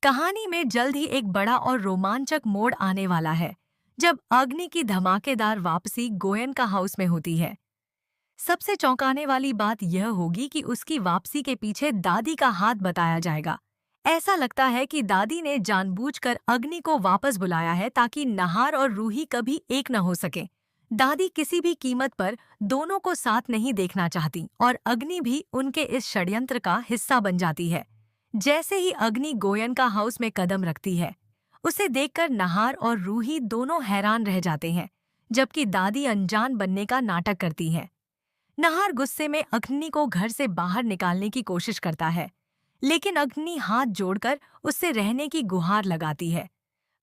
कहानी में जल्द ही एक बड़ा और रोमांचक मोड़ आने वाला है जब अग्नि की धमाकेदार वापसी गोयन का हाउस में होती है। सबसे चौंकाने वाली बात यह होगी कि उसकी वापसी के पीछे दादी का हाथ बताया जाएगा। ऐसा लगता है कि दादी ने जानबूझकर अग्नि को वापस बुलाया है ताकि नहार और रूही कभी एक न हो सके। दादी किसी भी कीमत पर दोनों को साथ नहीं देखना चाहती और अग्नि भी उनके इस षड्यंत्र का हिस्सा बन जाती है। जैसे ही अग्नि गोयन का हाउस में कदम रखती है, उसे देखकर नहार और रूही दोनों हैरान रह जाते हैं, जबकि दादी अनजान बनने का नाटक करती है। नहार गुस्से में अग्नि को घर से बाहर निकालने की कोशिश करता है, लेकिन अग्नि हाथ जोड़कर उससे रहने की गुहार लगाती है।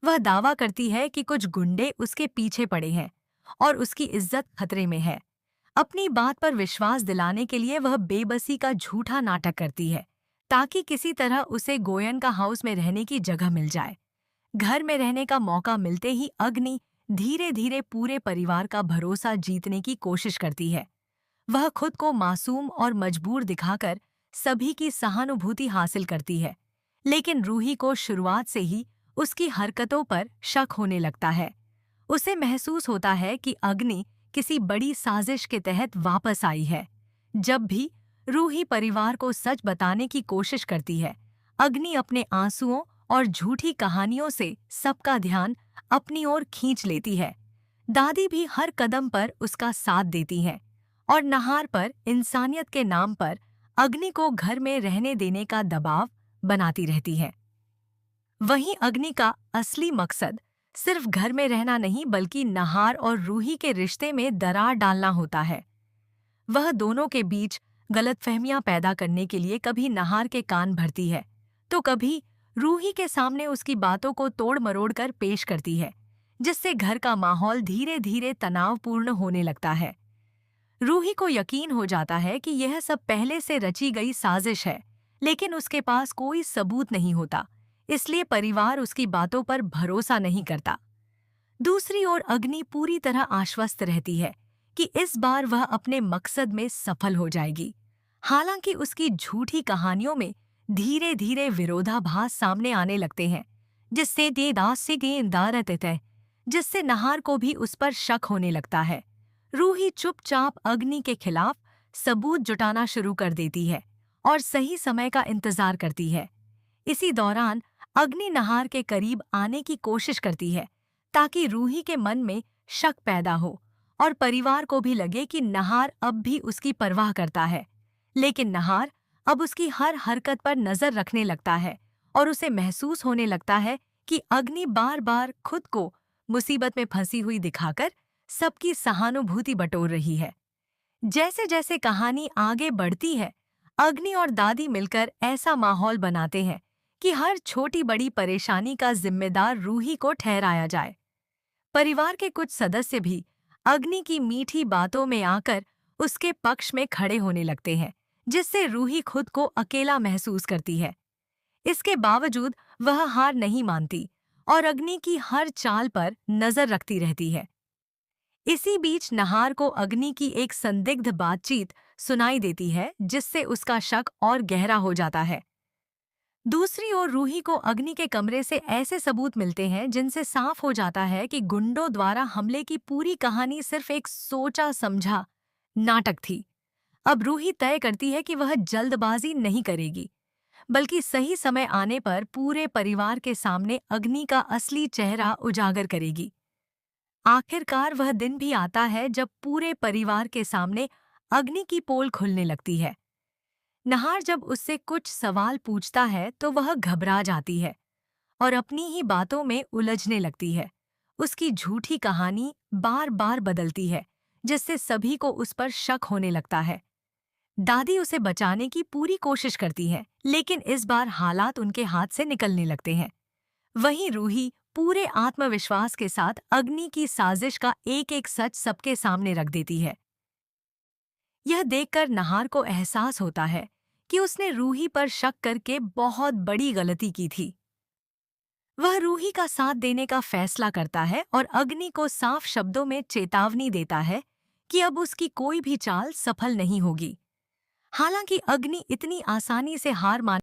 वह दावा करती है कि कुछ गुंडे उसके पीछे पड़े हैं और उसकी इज्जत खतरे में है। अपनी बात पर विश्वास दिलाने के लिए वह बेबसी का झूठा नाटक करती है ताकि किसी तरह उसे गोयन का हाउस में रहने की जगह मिल जाए। घर में रहने का मौका मिलते ही अग्नि धीरे धीरे पूरे परिवार का भरोसा जीतने की कोशिश करती है। वह खुद को मासूम और मजबूर दिखाकर सभी की सहानुभूति हासिल करती है, लेकिन रूही को शुरुआत से ही उसकी हरकतों पर शक होने लगता है। उसे महसूस होता है कि अग्नि किसी बड़ी साजिश के तहत वापस आई है। जब भी रूही परिवार को सच बताने की कोशिश करती है, अग्नि अपने आंसुओं और झूठी कहानियों से सबका ध्यान अपनी ओर खींच लेती है। दादी भी हर कदम पर उसका साथ देती है और नहार पर इंसानियत के नाम पर अग्नि को घर में रहने देने का दबाव बनाती रहती है। वहीं अग्नि का असली मकसद सिर्फ घर में रहना नहीं बल्कि नहार और रूही के रिश्ते में दरार डालना होता है। वह दोनों के बीच गलतफहमियां पैदा करने के लिए कभी नहार के कान भरती है तो कभी रूही के सामने उसकी बातों को तोड़ मरोड़ कर पेश करती है, जिससे घर का माहौल धीरे धीरे तनावपूर्ण होने लगता है। रूही को यकीन हो जाता है कि यह सब पहले से रची गई साजिश है, लेकिन उसके पास कोई सबूत नहीं होता, इसलिए परिवार उसकी बातों पर भरोसा नहीं करता। दूसरी ओर अग्नि पूरी तरह आश्वस्त रहती है कि इस बार वह अपने मकसद में सफल हो जाएगी। हालांकि उसकी झूठी कहानियों में धीरे धीरे विरोधाभास सामने आने लगते हैं, जिससे नहार को भी उस पर शक होने लगता है। रूही चुपचाप अग्नि के खिलाफ सबूत जुटाना शुरू कर देती है और सही समय का इंतजार करती है। इसी दौरान अग्नि नहार के करीब आने की कोशिश करती है ताकि रूही के मन में शक पैदा हो और परिवार को भी लगे कि नहार अब भी उसकी परवाह करता है। लेकिन नहार अब उसकी हर हरकत पर नजर रखने लगता है और उसे महसूस होने लगता है कि अग्नि बार बार खुद को मुसीबत में फंसी हुई दिखाकर सबकी सहानुभूति बटोर रही है। जैसे जैसे कहानी आगे बढ़ती है, अग्नि और दादी मिलकर ऐसा माहौल बनाते हैं कि हर छोटी बड़ी परेशानी का जिम्मेदार रूही को ठहराया जाए। परिवार के कुछ सदस्य भी अग्नि की मीठी बातों में आकर उसके पक्ष में खड़े होने लगते हैं, जिससे रूही खुद को अकेला महसूस करती है। इसके बावजूद वह हार नहीं मानती और अग्नि की हर चाल पर नजर रखती रहती है। इसी बीच नहार को अग्नि की एक संदिग्ध बातचीत सुनाई देती है, जिससे उसका शक और गहरा हो जाता है। दूसरी ओर रूही को अग्नि के कमरे से ऐसे सबूत मिलते हैं जिनसे साफ हो जाता है कि गुंडों द्वारा हमले की पूरी कहानी सिर्फ एक सोचा समझा नाटक थी। अब रूही तय करती है कि वह जल्दबाजी नहीं करेगी, बल्कि सही समय आने पर पूरे परिवार के सामने अग्नि का असली चेहरा उजागर करेगी। आखिरकार वह दिन भी आता है जब पूरे परिवार के सामने अग्नि की पोल खुलने लगती है। नहार जब उससे कुछ सवाल पूछता है तो वह घबरा जाती है और अपनी ही बातों में उलझने लगती है। उसकी झूठी कहानी बार बार बदलती है, जिससे सभी को उस पर शक होने लगता है। दादी उसे बचाने की पूरी कोशिश करती है, लेकिन इस बार हालात उनके हाथ से निकलने लगते हैं। वहीं रूही पूरे आत्मविश्वास के साथ अग्नि की साजिश का एक एक सच सबके सामने रख देती है। यह देखकर नहार को एहसास होता है कि उसने रूही पर शक करके बहुत बड़ी गलती की थी। वह रूही का साथ देने का फैसला करता है और अग्नि को साफ शब्दों में चेतावनी देता है कि अब उसकी कोई भी चाल सफल नहीं होगी। हालांकि अग्नि इतनी आसानी से हार मान